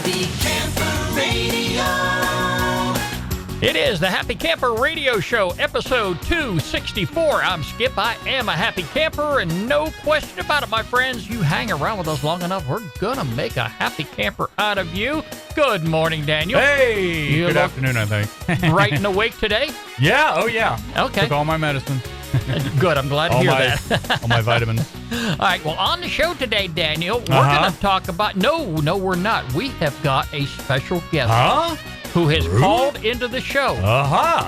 Happy Camper Radio. It is the Happy Camper Radio Show, episode 264. I'm Skip. I am a happy camper, and no question about it, my friends. You hang around with us long enough, we're going to make a happy camper out of you. Good morning, Daniel. Hey, good afternoon, I think. Bright and awake today? Yeah, oh yeah. Okay. Took all my medicine. Good, I'm glad to hear that. All my vitamins. All right, well, on the show today, Daniel, we're going to talk about... No, we're not. We have got a special guest who has called into the show.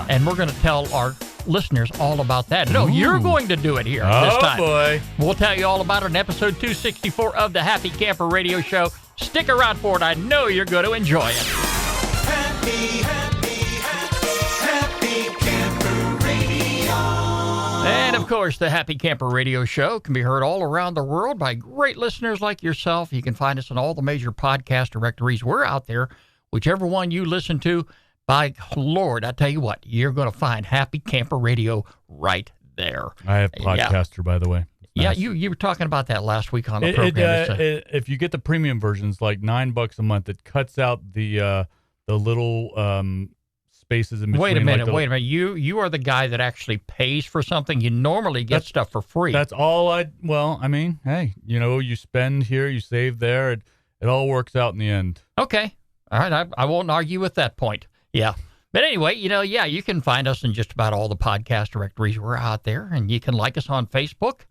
And we're going to tell our listeners all about that. No, you're going to do it here this time. Oh, boy. We'll tell you all about it in episode 264 of the Happy Camper Radio Show. Stick around for it. I know you're going to enjoy it. Happy Camper Radio. And, of course, the Happy Camper Radio Show can be heard all around the world by great listeners like yourself. You can find us in all the major podcast directories. We're out there. Whichever one you listen to, by Lord, I tell you what, you're going to find Happy Camper Radio right there. I have Podcaster, by the way. Nice. Yeah, you were talking about that last week on the program. If you get the premium versions, like $9 a month, it cuts out the little spaces in between. Wait a minute. You are the guy that actually pays for something. You normally get stuff for free. That's all hey, you spend here, you save there. It all works out in the end. Okay. All right, I won't argue with that point. Yeah. But anyway, you can find us in just about all the podcast directories. We're out there, and you can like us on Facebook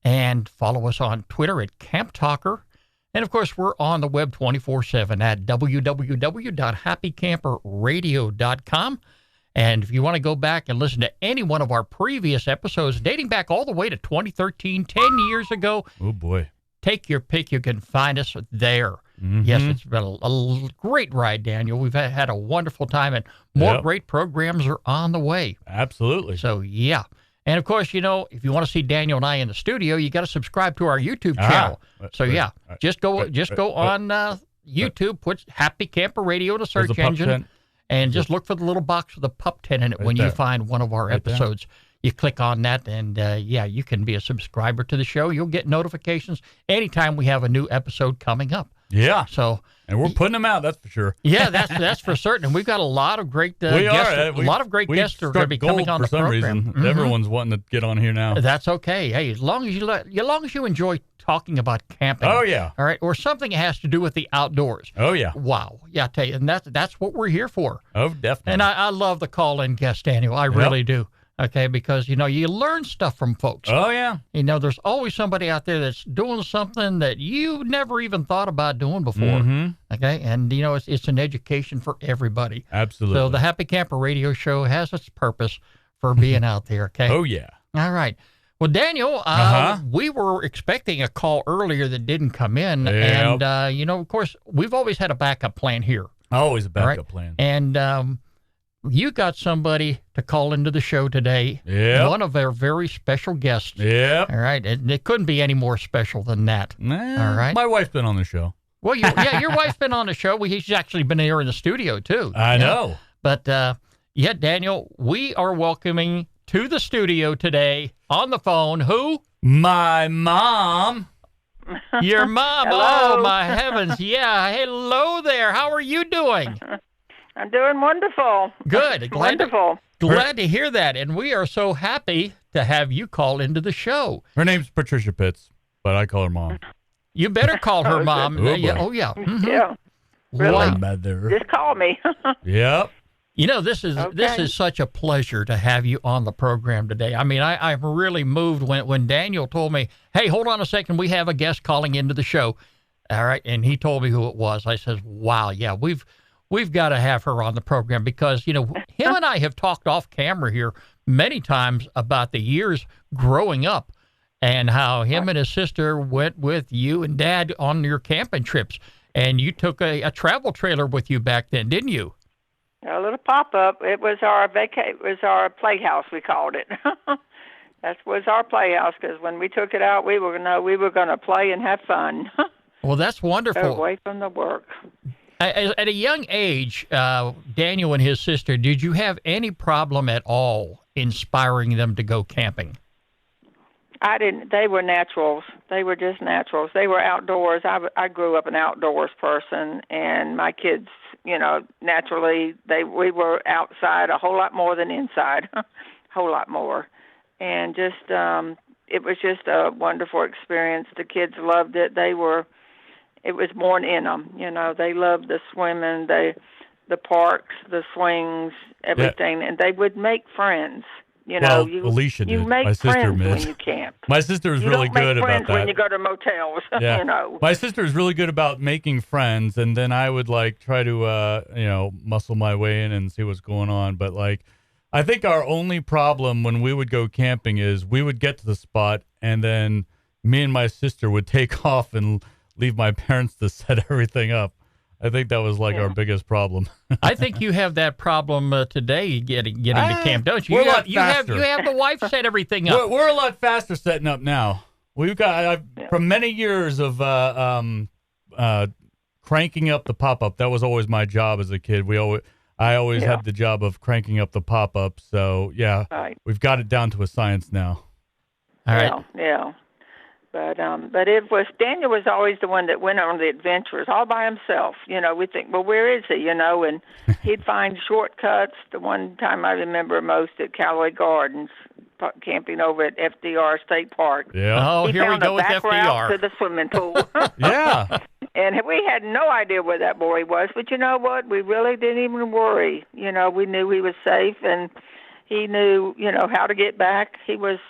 and follow us on Twitter at Camp Talker. And, of course, we're on the web 24/7 at www.happycamperradio.com. And if you want to go back and listen to any one of our previous episodes, dating back all the way to 2013, 10 years ago. Oh, boy. Take your pick. You can find us there. Mm-hmm. Yes, it's been a great ride, Daniel. We've had a wonderful time, and more great programs are on the way. Absolutely. So, yeah. And, of course, if you want to see Daniel and I in the studio, you got to subscribe to our YouTube channel. Just go on YouTube, put Happy Camper Radio in the search engine, and just look for the little box with a pup tent in it when you find one of our episodes. You click on that, and, you can be a subscriber to the show. You'll get notifications anytime we have a new episode coming up. Yeah. So, and we're putting them out, that's for sure. Yeah, that's for certain. And we've got a lot of great guests. A lot of great guests are going to be coming on the program. For some reason, everyone's wanting to get on here now. That's okay. Hey, as long as you enjoy talking about camping. Oh yeah. All right, or something that has to do with the outdoors. Oh yeah. Wow. Yeah, I tell you, and that's what we're here for. Oh, definitely. And I love the call-in guest, Daniel. I really do. Okay, because, you learn stuff from folks. Oh, yeah. There's always somebody out there that's doing something that you never even thought about doing before. Mm-hmm. Okay, and, it's an education for everybody. Absolutely. So the Happy Camper Radio Show has its purpose for being out there, okay? Oh, yeah. All right. Well, Daniel, we were expecting a call earlier that didn't come in. Yep. And, of course, we've always had a backup plan here. Always a backup plan. And, you got somebody to call into the show today. Yeah. One of our very special guests. Yeah. All right. And it couldn't be any more special than that. All right. My wife's been on the show. Well, your wife's been on the show. She's actually been here in the studio, too. I know. But, Daniel, we are welcoming to the studio today on the phone who? My mom. Your mom. Hello. Oh, my heavens. Yeah. Hello there. How are you doing? I'm doing wonderful. Good. Wonderful. Glad to hear that. And we are so happy to have you call into the show. Her name's Patricia Pitts, but I call her Mom. You better call her Mom. Oh, yeah. Mm-hmm. Yeah. Really? Mother. Just call me. Yep. This is such a pleasure to have you on the program today. I mean, I'm really moved when Daniel told me, hey, hold on a second, we have a guest calling into the show. All right. And he told me who it was. I said, wow, yeah, we've got to have her on the program because, him and I have talked off camera here many times about the years growing up and how him and his sister went with you and Dad on your camping trips. And you took a travel trailer with you back then, didn't you? A little pop-up. It was our playhouse, we called it. That was our playhouse because when we took it out, we were going to play and have fun. Well, that's wonderful. Away from the work. At a young age, Daniel and his sister, did you have any problem at all inspiring them to go camping? I didn't. They were naturals. They were just naturals. They were outdoors. I grew up an outdoors person, and my kids, naturally, we were outside a whole lot more than inside, a whole lot more, and just it was just a wonderful experience. The kids loved it. It was born in them. They loved the swimming, the parks, the swings, everything, and they would make friends. Alicia you did. make My sister friends did. when you camp. My sister is really good about that. You don't make friends when you go to motels. Yeah. My sister is really good about making friends, and then I would try to muscle my way in and see what's going on. But I think our only problem when we would go camping is we would get to the spot, and then me and my sister would take off and leave my parents to set everything up. I think that was our biggest problem. I think you have that problem today getting to camp, don't you? We're You a have, lot you have faster. you have the wife set everything up. We're a lot faster setting up now. We've got from many years of cranking up the pop-up. That was always my job as a kid. I always had the job of cranking up the pop-up. So we've got it down to a science now. All right. Yeah. But Daniel was always the one that went on the adventures all by himself. We think, well, where is he? And he'd find shortcuts. The one time I remember most at Callaway Gardens, camping over at FDR State Park. Yeah. Oh, he here we found go a with back FDR. route to the swimming pool. Yeah. And we had no idea where that boy was. But you know what? We really didn't even worry. We knew he was safe, and he knew, how to get back. He was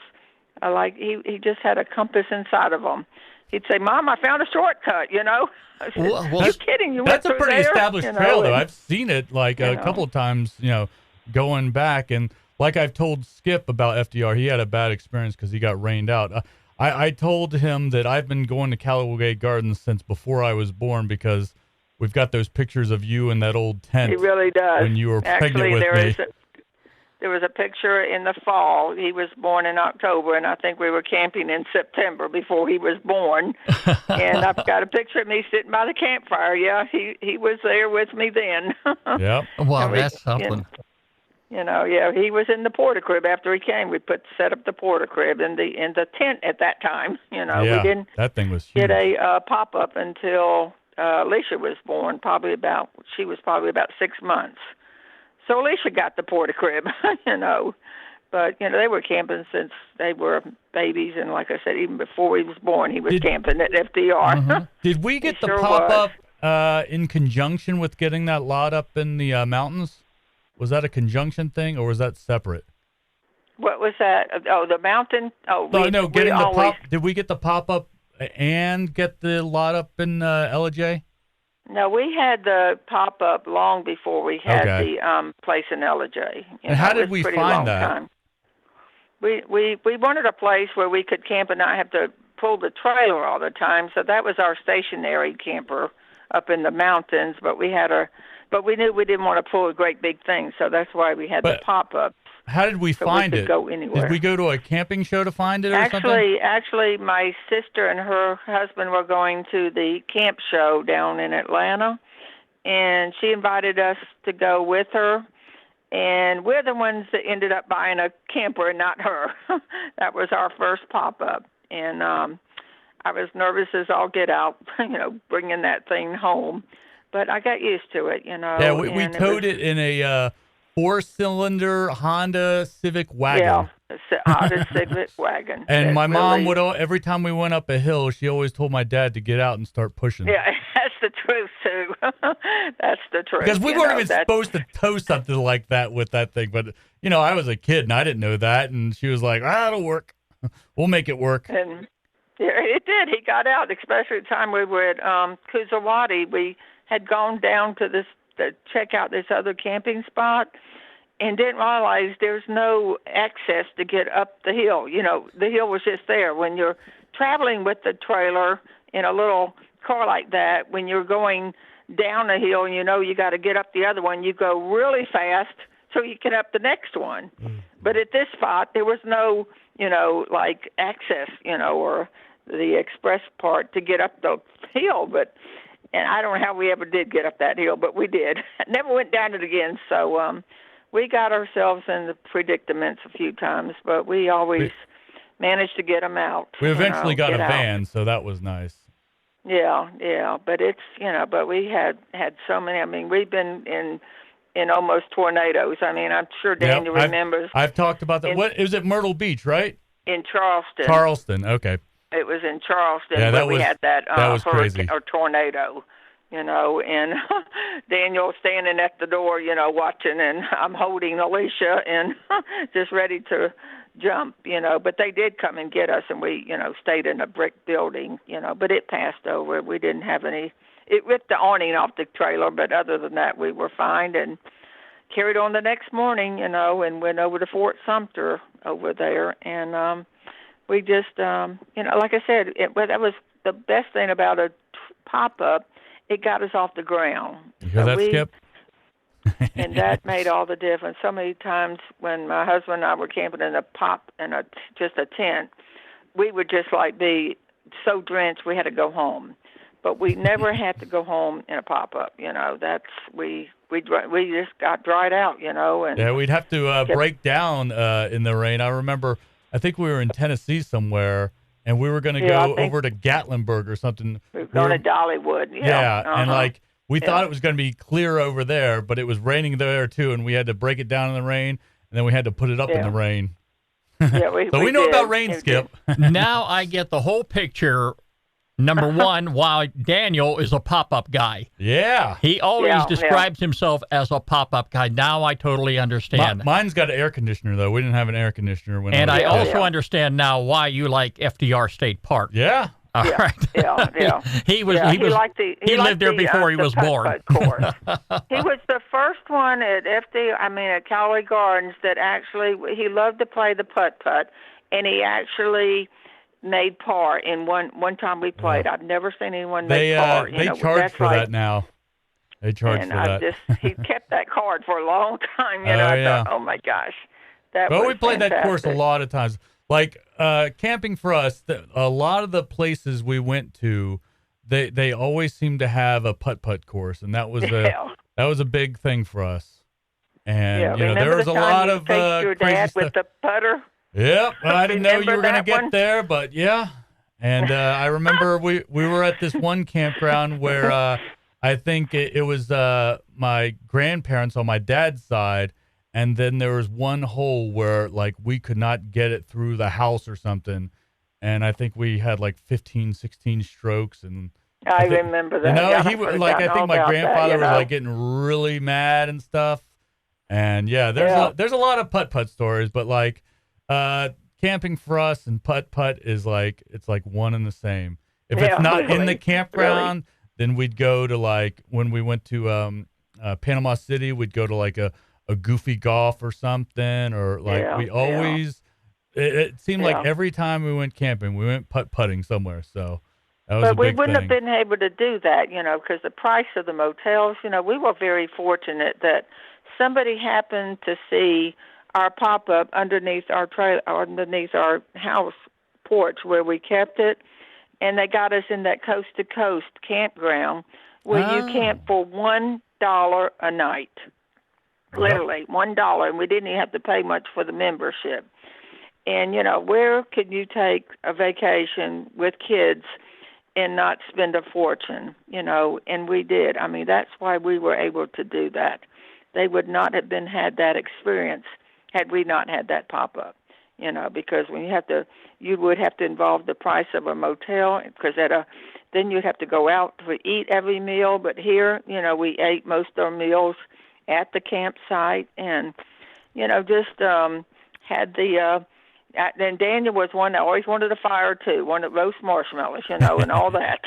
he just had a compass inside of him. He'd say, "Mom, I found a shortcut." I said, Well, "You kidding? You That's a went through pretty there?" established trail, though. I've seen it a couple of times, going back. And I've told Skip about FDR, he had a bad experience because he got rained out. I told him that I've been going to Callaway Gardens since before I was born because we've got those pictures of you in that old tent. He really does. When you were pregnant with me. There was a picture in the fall. He was born in October, and I think we were camping in September before he was born. And I've got a picture of me sitting by the campfire. Yeah, he was there with me then. Yep. Wow, that's something. He was in the porta crib after he came. We set up the porta crib in the tent at that time. We didn't that thing was huge. get a pop up until Alicia was born. She was probably about 6 months. So Alicia got the porta crib, But, they were camping since they were babies. And like I said, even before he was born, he was camping at FDR. Mm-hmm. Did we get the pop-up in conjunction with getting that lot up in the mountains? Was that a conjunction thing, or was that separate? What was that? Oh, the mountain? Oh, Did we get the pop-up and get the lot up in LJ? No, we had the pop-up long before we had the place in LJ. And how did we find that? Time. We wanted a place where we could camp and not have to pull the trailer all the time. So that was our stationary camper up in the mountains. But we knew we didn't want to pull a great big thing, so that's why we had the pop-ups. How did we find it? Go anywhere. Did we go to a camping show to find it or something? Actually, my sister and her husband were going to the camp show down in Atlanta, and she invited us to go with her. And we're the ones that ended up buying a camper, and not her. That was our first pop-up, and I was nervous as all get out, bringing that thing home. But I got used to it, Yeah, we towed it in a 4-cylinder Honda Civic wagon. Yeah, a Honda Civic wagon. And my mom would, every time we went up a hill, she always told my dad to get out and start pushing. Yeah, that's the truth, too. That's the truth. Because we weren't even supposed to tow something like that with that thing. But, I was a kid, and I didn't know that. And she was like, it'll work. We'll make it work. And yeah, it did. He got out, especially the time we were at Kuzawati. We had gone down to check out this other camping spot and didn't realize there's no access to get up the hill. The hill was just there. When you're traveling with the trailer in a little car like that, when you're going down a hill and you got to get up the other one, you go really fast so you get up the next one. Mm. But at this spot, there was no, access, or the express part to get up the hill. And I don't know how we ever did get up that hill, but we did. Never went down it again. So we got ourselves in the predicaments a few times, but we always managed to get them out. We eventually got a get out. van, so that was nice. Yeah, but it's but we had so many. I mean, we've been in almost tornadoes. I mean, I'm sure Daniel remembers. I've talked about that. What it was at Myrtle Beach, right? In Charleston. Charleston, okay. It was in Charleston where we had that was hurricane crazy. or tornado. And Daniel standing at the door, watching, and I'm holding Alicia and just ready to jump, but they did come and get us, and we, stayed in a brick building, but it passed over. We didn't have it ripped the awning off the trailer, but other than that, we were fine and carried on the next morning, and went over to Fort Sumter over there, and we just, like I said, that was the best thing about a pop-up. It got us off the ground. You hear that, Skip? And that made all the difference. So many times when my husband and I were camping in just a tent, we would just be so drenched we had to go home. But we never had to go home in a pop-up. We just got dried out. And yeah, we'd have to break down in the rain. I remember, I think we were in Tennessee somewhere, and we were going to go over to Gatlinburg or something. We were going to Dollywood. Yeah, and we thought it was going to be clear over there, but it was raining there too, and we had to break it down in the rain, and then we had to put it up in the rain. Yeah, so we know about rain, Skip. Now I get the whole picture. Number one, why Daniel is a pop-up guy. Yeah. He always describes himself as a pop-up guy. Now I totally understand. Mine's got an air conditioner, though. We didn't have an air conditioner when And I also Yeah. understand now why you like FDR State Park. Yeah. All right. Yeah. He lived there before he was born. Course. He was the first one at at Callaway Gardens that actually, he loved to play the putt-putt, and he actually made par in one time we played. I've never seen anyone make par. They charge for that now. They charge for that. He kept that card for a long time. I thought, oh my gosh, that But was we played that course a fantastic. lot of times. Like camping for us, a lot of the places we went to, they always seemed to have a putt-putt course, and that was a big thing for us. And there was a lot of your crazy dad stuff. with the putter. Yep, I didn't know you Remember were going to that get one? there, but yeah. And I remember we were at this one campground where I think it was my grandparents on my dad's side, and then there was one hole where we could not get it through the house or something, and I think we had 15, 16 strokes, and I remember that. I think forgotten my all about grandfather that, was getting really mad and stuff. And there's a lot of putt-putt stories, but camping for us and putt-putt is it's one and the same. If it's not in the campground, then we'd go to when we went to Panama City, we'd go to a goofy golf or something, or we always it seemed like every time we went camping, we went putt-putting somewhere. So that was a big we wouldn't thing. have been able to do that, because the price of the motels, we were very fortunate that somebody happened to see our pop-up underneath our underneath our house porch where we kept it, and they got us in that coast-to-coast campground where you camp for $1 a night. Literally, $1, and we didn't even have to pay much for the membership. And, where could you take a vacation with kids and not spend a fortune, and we did. I mean, that's why we were able to do that. They would not have had that experience had we not had that pop-up, because when you would have to involve the price of a motel, because then you'd have to go out to eat every meal. But here, we ate most of our meals at the campsite, and, just had the, and Daniel was one that always wanted a fire too, one that roast marshmallows, and all that,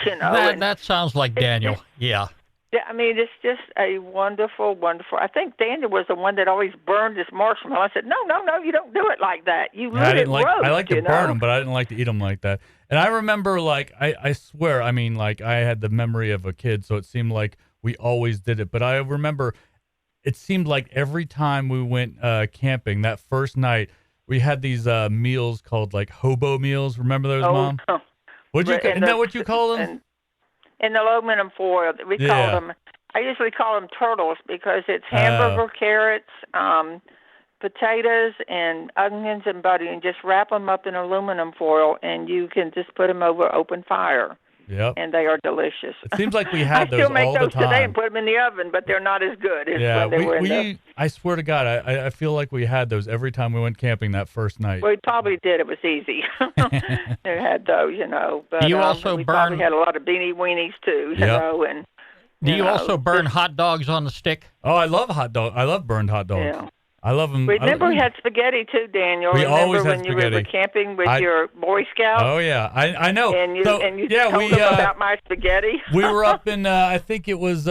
That sounds like Daniel. Yeah. Yeah, I mean, it's just a wonderful, wonderful. I think Daniel was the one that always burned his marshmallow. I said, no, you don't do it like that. You let it roast. I like to burn them, but I didn't like to eat them like that. And I remember, I swear, I mean, I had the memory of a kid, so it seemed like we always did it. But I remember it seemed like every time we went camping, that first night, we had these meals called hobo meals. Remember those, Mom? Isn't that what you call them? In the aluminum foil, we call them. I usually call them turtles because it's hamburger, carrots, potatoes and onions and butter, and just wrap them up in aluminum foil, and you can just put them over open fire. Yep. And they are delicious. It seems like we had I those still make all those the time. today and put them in the oven, but they're not as good as Yeah, when they were in the... I swear to God, I feel like we had those every time we went camping that first night. We probably did. It was easy. They had those, But Do you also we burn? probably had a lot of beanie weenies too, you Yep. know. And Do you know, also burn hot dogs on the stick? Oh, I love hot dog. I love burned hot dogs. Yeah. I love them. Remember we had spaghetti too, Daniel. We Remember always had when you spaghetti. were camping with your Boy Scouts? Oh yeah, I know. And you so, yeah, told them about my spaghetti. we were up in I think it was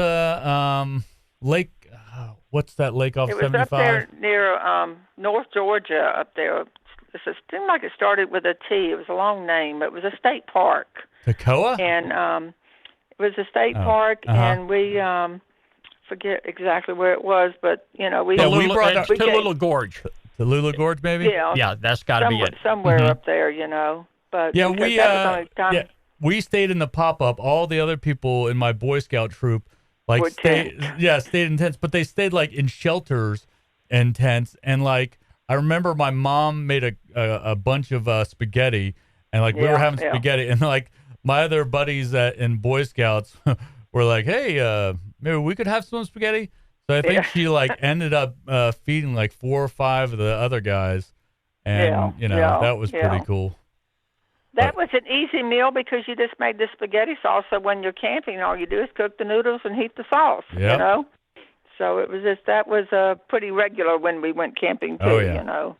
Lake. What's that lake off It was 75? up there near North Georgia. Up there, it seemed like it started with a T. It was a long name. It was a state park, Toccoa? and it was a state park, and we forget exactly where it was, but we Tallulah Gorge. Tallulah Gorge, maybe. Yeah, that's got to be it. Somewhere up there, But Yeah, because that was the only time we stayed in the pop-up. All the other people in my Boy Scout troop Were stayed in tents, but they stayed like in shelters and tents. And like I remember my mom made a bunch of spaghetti, and like we were having spaghetti, and like my other buddies in Boy Scouts were like, "Hey, maybe we could have some spaghetti." So I think she like ended up feeding like 4 or 5 of the other guys, and that was pretty cool. That was an easy meal because you just made the spaghetti sauce. So when you're camping, all you do is cook the noodles and heat the sauce. Yep. So it was that was pretty regular when we went camping too. Oh, yeah.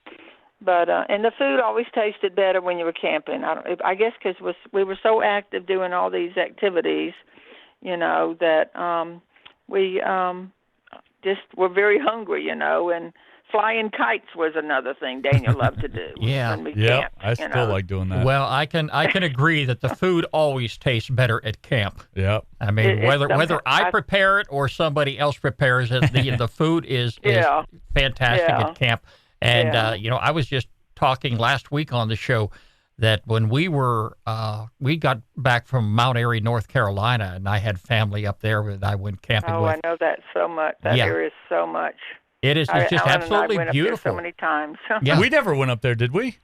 But and the food always tasted better when you were camping. I guess because we were so active doing all these activities, that we just were very hungry, and flying kites was another thing Daniel loved to do. Yeah. When we Yeah, camped, I still like doing that. Well, I can agree that the food always tastes better at camp. Yep. I mean, whether I I prepare it or somebody else prepares it, the food is fantastic at camp. And I was just talking last week on the show that when we got back from Mount Airy, North Carolina, and I had family up there that I went camping with. Oh, I know that so much. That area is so much. It is just Alan absolutely and I went beautiful. Up there so many times. Yeah. We never went up there, did we?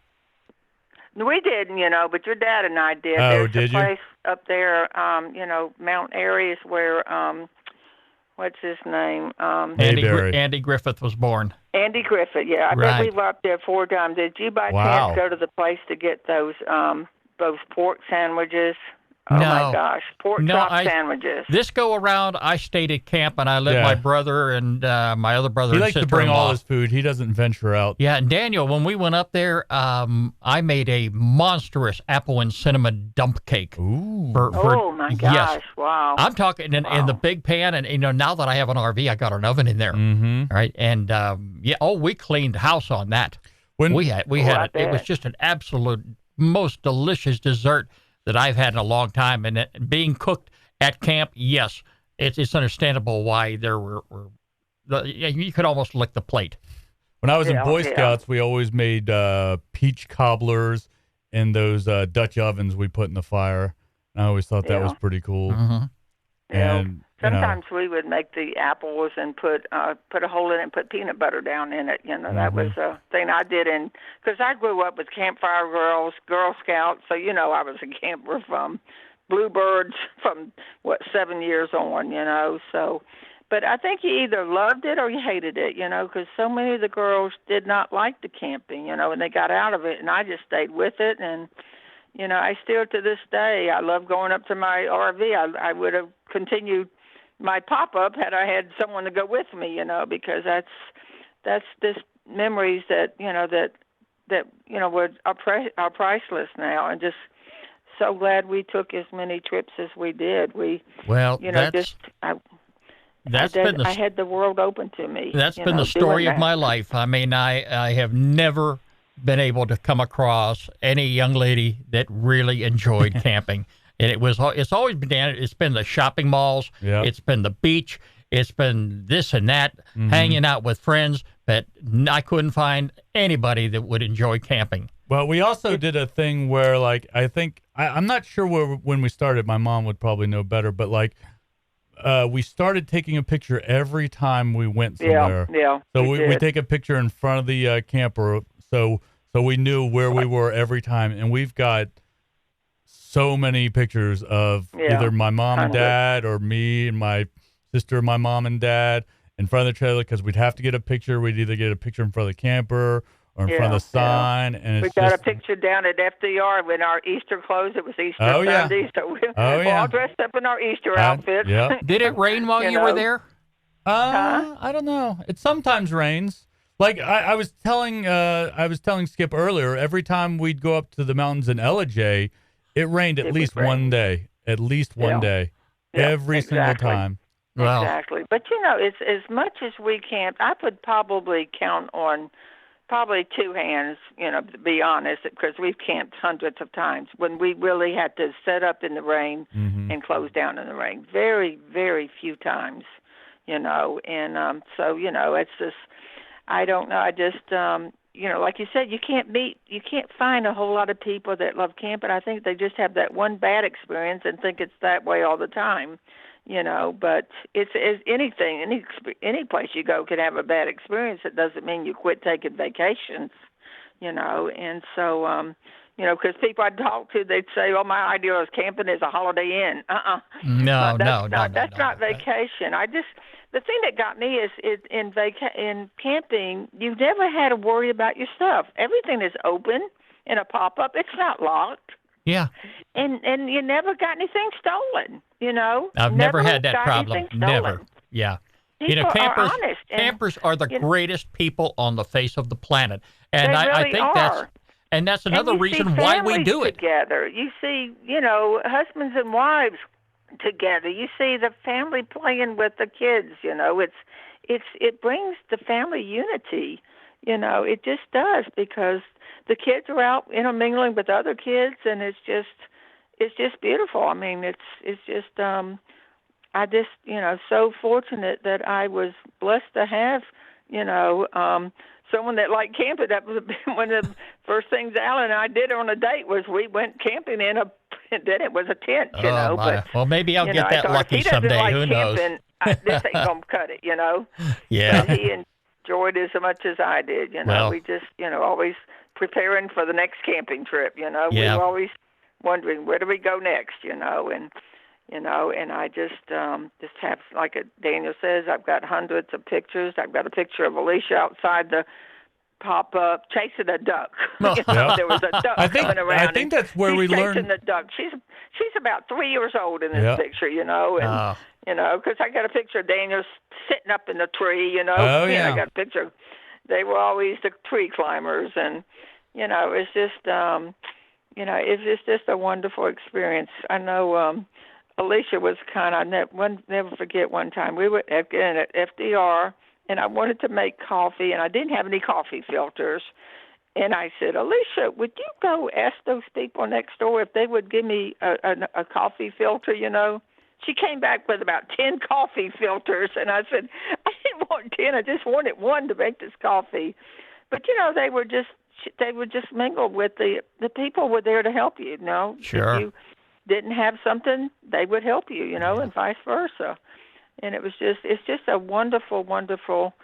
We didn't, but your dad and I did. Oh, There's did a you? place up there, Mount Airy is where, what's his name? Andy Griffith was born. Andy Griffith, yeah. I bet we were up there 4 times. Did you by chance go to the place to get those pork sandwiches? Oh, my gosh. Pork chop sandwiches. This go around, I stayed at camp, and I let my brother and my other brother He and likes to sister-in-law. bring all his food. He doesn't venture out. Yeah, and Daniel, when we went up there, I made a monstrous apple and cinnamon dump cake. Ooh. Oh, my gosh. Yes. Wow. I'm talking in the big pan, and now that I have an RV, I got an oven in there. Mm-hmm. Right, and we cleaned house on that. We had it was just an absolute most delicious dessert that I've had in a long time, and being cooked at camp, yes, it's understandable why there were you could almost lick the plate. When I was in Boy Scouts, we always made peach cobblers in those Dutch ovens we put in the fire. And I always thought that was pretty cool. Mm-hmm. And sometimes we would make the apples and put a hole in it and put peanut butter down in it. That was a thing I did because I grew up with Campfire Girls, Girl Scouts, so I was a camper from Bluebirds from 7 years on, so. But I think you either loved it or you hated it, because so many of the girls did not like the camping, and they got out of it, and I just stayed with it, and I still to this day I love going up to my RV. I would have continued my pop-up had I had someone to go with me, because that's just memories that are priceless now, and just so glad we took as many trips as we did. I had the world open to me. That's been the story of my life. I mean, I have never been able to come across any young lady that really enjoyed camping. And it's always been the shopping malls. Yep. It's been the beach. It's been this and that, hanging out with friends. But I couldn't find anybody that would enjoy camping. Well, we also did a thing where, like, I think I'm not sure when we started. My mom would probably know better, but like we started taking a picture every time we went somewhere. Yeah. So we take a picture in front of the camper, so we knew where we were every time, and we've got so many pictures of either my mom and dad or me and my sister and my mom and dad in front of the trailer, because we'd have to get a picture. We'd either get a picture in front of the camper or in front of the sign. And we got a picture down at FDR when our Easter clothes. It was Easter Sunday, so we're all dressed up in our Easter outfits. Yeah. Did it rain while you were there? I don't know. It sometimes rains. Like I was telling Skip earlier, every time we'd go up to the mountains in LJ, it rained at least one day. At least one day. Yeah, every single time. Wow. Exactly. But, it's as much as we camped, I would probably count on probably two hands, to be honest, because we've camped hundreds of times when we really had to set up in the rain and close down in the rain. Very, very few times, and so, it's just, I don't know. I just, like you said, you can't find a whole lot of people that love camping. I think they just have that one bad experience and think it's that way all the time. But it's anything, any place you go can have a bad experience. It doesn't mean you quit taking vacations, and so, because people I talk to, they'd say, my idea of camping is a Holiday Inn. No, that's not vacation. The thing that got me is in camping, you never had to worry about your stuff. Everything is open in a pop-up. It's not locked. Yeah. And you never got anything stolen, I've never had that problem. Never. Yeah. People are honest. Campers are the greatest people on the face of the planet. And they I really think are. that's another reason why we do it. Together. You see, husbands and wives together. You see the family playing with the kids, it brings the family unity, it just does, because the kids are out intermingling with other kids, and it's just beautiful. I mean, it's just I just so fortunate that I was blessed to have someone that liked camping. That was one of the first things Alan and I did on a date was we went camping in then it was a tent, Oh, my. But, well, maybe I'll get that lucky someday. Like Who camping, knows? This ain't gonna cut it, Yeah. But he enjoyed it as much as I did. Well, we just always preparing for the next camping trip. We were always wondering where do we go next. And I just have, like Daniel says, I've got hundreds of pictures. I've got a picture of Alicia outside the pop-up chasing a duck. There was a duck coming around. I think that's where we learned. Chasing the duck. She's about 3 years old in this picture, and because I got a picture of Daniel sitting up in the tree, Oh, and I got a picture. They were always the tree climbers, and it's just it's just a wonderful experience. I know Alicia was I never forget one time we were at FDR. And I wanted to make coffee, and I didn't have any coffee filters. And I said, Alicia, would you go ask those people next door if they would give me a coffee filter, She came back with about 10 coffee filters, and I said, I didn't want 10. I just wanted one to make this coffee. But, they were just mingled with the people were there to help you, Sure. If you didn't have something, they would help you, and vice versa. And it's just a wonderful, wonderful,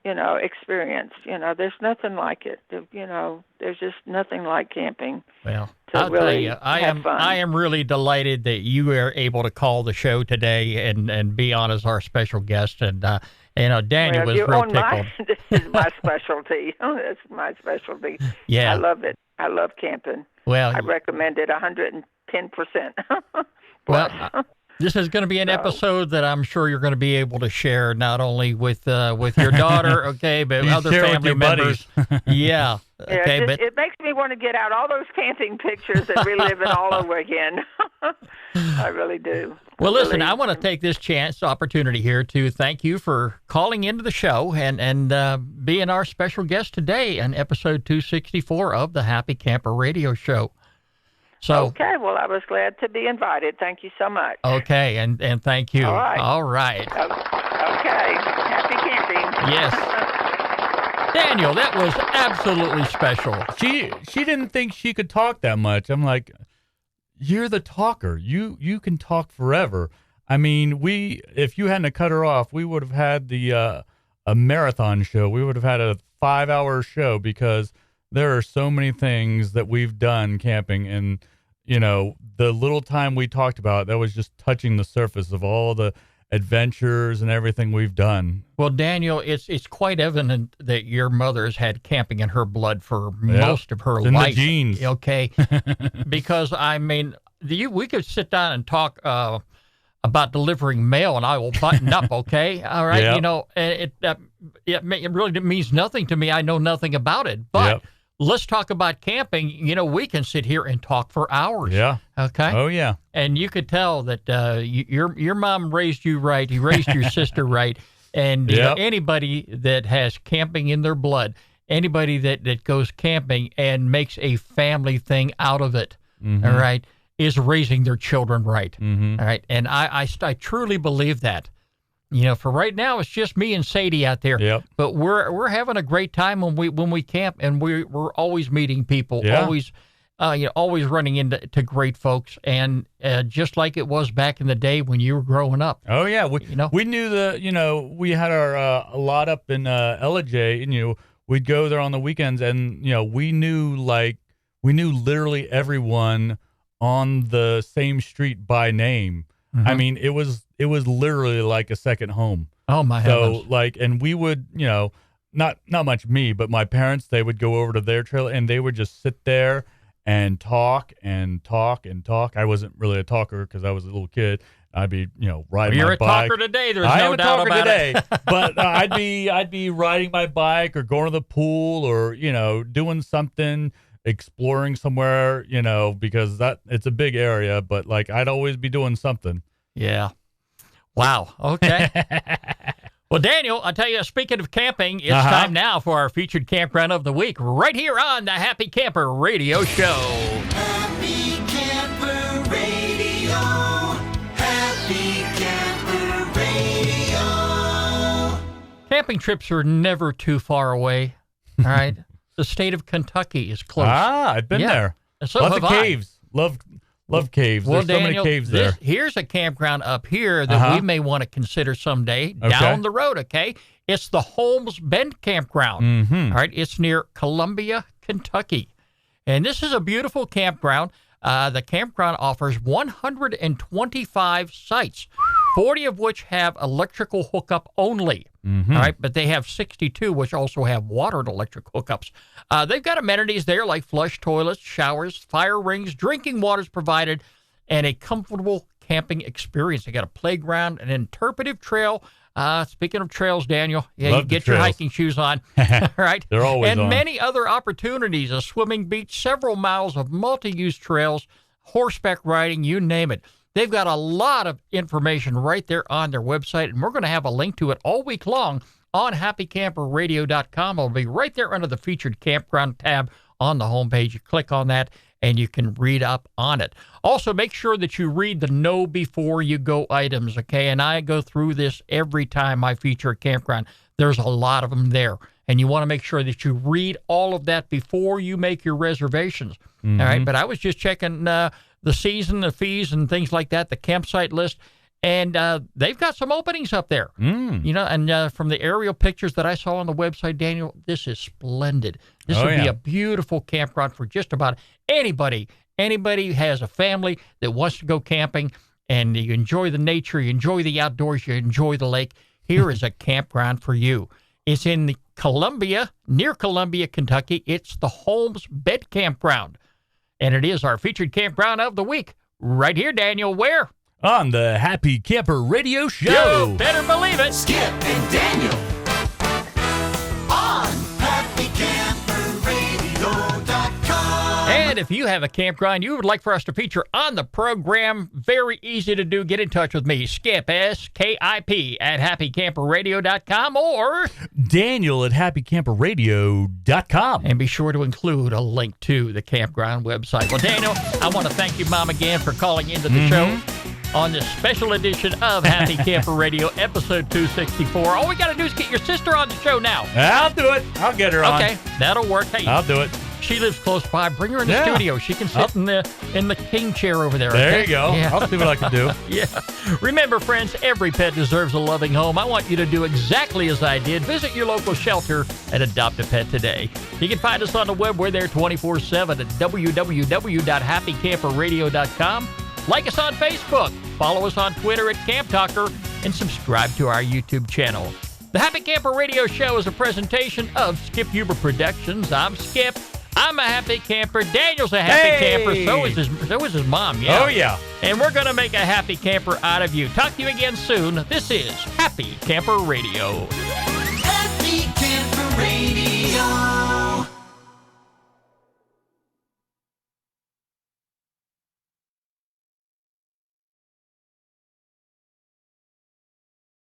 experience. There's nothing like it. There's just nothing like camping. Well, I'll tell you, I am really delighted that you were able to call the show today and be on as our special guest. And Daniel was real tickled. This is my specialty. This is my specialty. Yeah, I love it. I love camping. Well, I recommend it 110%. Well. This is going to be an episode that I'm sure you're going to be able to share not only with your daughter, okay, but other family members. Yeah. Okay, but it makes me want to get out all those camping pictures and relive it all over again. I really do. Well, listen, I want to take this opportunity here to thank you for calling into the show and being our special guest today on episode 264 of the Happy Camper Radio Show. So, okay, well, I was glad to be invited. Thank you so much. Okay, and thank you. All right. Okay. Happy camping. Yes. Daniel, that was absolutely special. She didn't think she could talk that much. I'm like, you're the talker. You can talk forever. I mean, if you hadn't cut her off, we would have had a marathon show. We would have had a 5-hour show because there are so many things that we've done camping, and the little time we talked about, that was just touching the surface of all the adventures and everything we've done. Well, Daniel, it's quite evident that your mother has had camping in her blood for most of her it's in life. the genes. Okay, because I mean, we could sit down and talk about delivering mail, and I will button up. Okay, all right. Yep. It really means nothing to me. I know nothing about it, but. Yep. Let's talk about camping. We can sit here and talk for hours. Yeah. Okay. Oh, yeah. And you could tell that your mom raised you right. He raised your sister right. And anybody that has camping in their blood, anybody that goes camping and makes a family thing out of it, all right, is raising their children right. All right. And I truly believe that. For right now, it's just me and Sadie out there. Yep. But we're having a great time when we camp, and we're always meeting people, always running into great folks, and just like it was back in the day when you were growing up. Oh yeah, we knew we had our a lot up in Ellijay, and we'd go there on the weekends, and we knew literally everyone on the same street by name. I mean, it was literally like a second home. Oh my heavens. So and we would, not much me, but my parents, they would go over to their trailer and they would just sit there and talk and talk and talk. I wasn't really a talker because I was a little kid. I'd be, riding You're my a bike. talker today. There's no doubt about today, it. But I'd be riding my bike or going to the pool or, doing something, exploring somewhere, because it's a big area, but I'd always be doing something. Yeah. Wow. Okay. Well, Daniel, I tell you, speaking of camping, it's time now for our featured campground of the week right here on the Happy Camper Radio Show. Happy Camper Radio. Happy Camper Radio. Camping trips are never too far away. All right. The state of Kentucky is close. I've been there. So Lots have of caves. Love caves. Well, There's so Daniel, many caves there. Here's a campground up here that we may want to consider someday down the road, okay? It's the Holmes Bend Campground. All right, it's near Columbia, Kentucky. And this is a beautiful campground. The campground offers 125 sites, 40 of which have electrical hookup only. All right, but they have 62 which also have water and electric hookups. They've got amenities there like flush toilets, showers, fire rings, drinking water's provided, and a comfortable camping experience. They got a playground, an interpretive trail. Speaking of trails, Daniel, you get your hiking shoes on. All right, They're always on. many other opportunities: a swimming beach, several miles of multi-use trails, horseback riding, you name it. They've got a lot of information right there on their website, and we're going to have a link to it all week long on happycamperradio.com. It'll be right there under the featured campground tab on the homepage. You click on that, and you can read up on it. Also, make sure that you read the know before you go items, okay? And I go through this every time I feature a campground. There's a lot of them there, and you want to make sure that you read all of that before you make your reservations, all right? But I was just checking the season, the fees, and things like that, the campsite list, and they've got some openings up there. And from the aerial pictures that I saw on the website, Daniel, this is splendid. This would be a beautiful campground for just about anybody. Anybody who has a family that wants to go camping, and you enjoy the nature, you enjoy the outdoors, you enjoy the lake. Here is a campground for you. It's in near Columbia, Kentucky. It's the Holmes Bend Campground. And it is our featured campground of the week. Right here, Daniel, where? On the Happy Camper Radio Show. You better believe it. Skip and Daniel on happycamperradio.com. And if you have a campground you would like for us to feature on the program, very easy to do. Get in touch with me, Skip, S-K-I-P, at happycamperradio.com, or Daniel at happycamperradio.com. and be sure to include a link to the campground website. Well, Daniel, I want to thank you, Mom, again for calling into the show on this special edition of Happy Camper Radio, episode 264. All we got to do is get your sister on the show now. I'll do it. I'll get her on. Okay, that'll work. Hey, I'll do it. She lives close by. Bring her in the Yeah. studio. She can sit in the king chair over there. There okay? you go. Yeah. I'll see what I can do. Yeah. Remember, friends, every pet deserves a loving home. I want you to do exactly as I did. Visit your local shelter and adopt a pet today. You can find us on the web. We're there 24/7 at www.happycamperradio.com. Like us on Facebook. Follow us on Twitter at Camp Talker. And subscribe to our YouTube channel. The Happy Camper Radio Show is a presentation of Skip Huber Productions. I'm Skip. I'm a happy camper. Daniel's a happy camper. So is his mom. Yeah. Oh, yeah. And we're going to make a happy camper out of you. Talk to you again soon. This is Happy Camper Radio. Happy Camper Radio.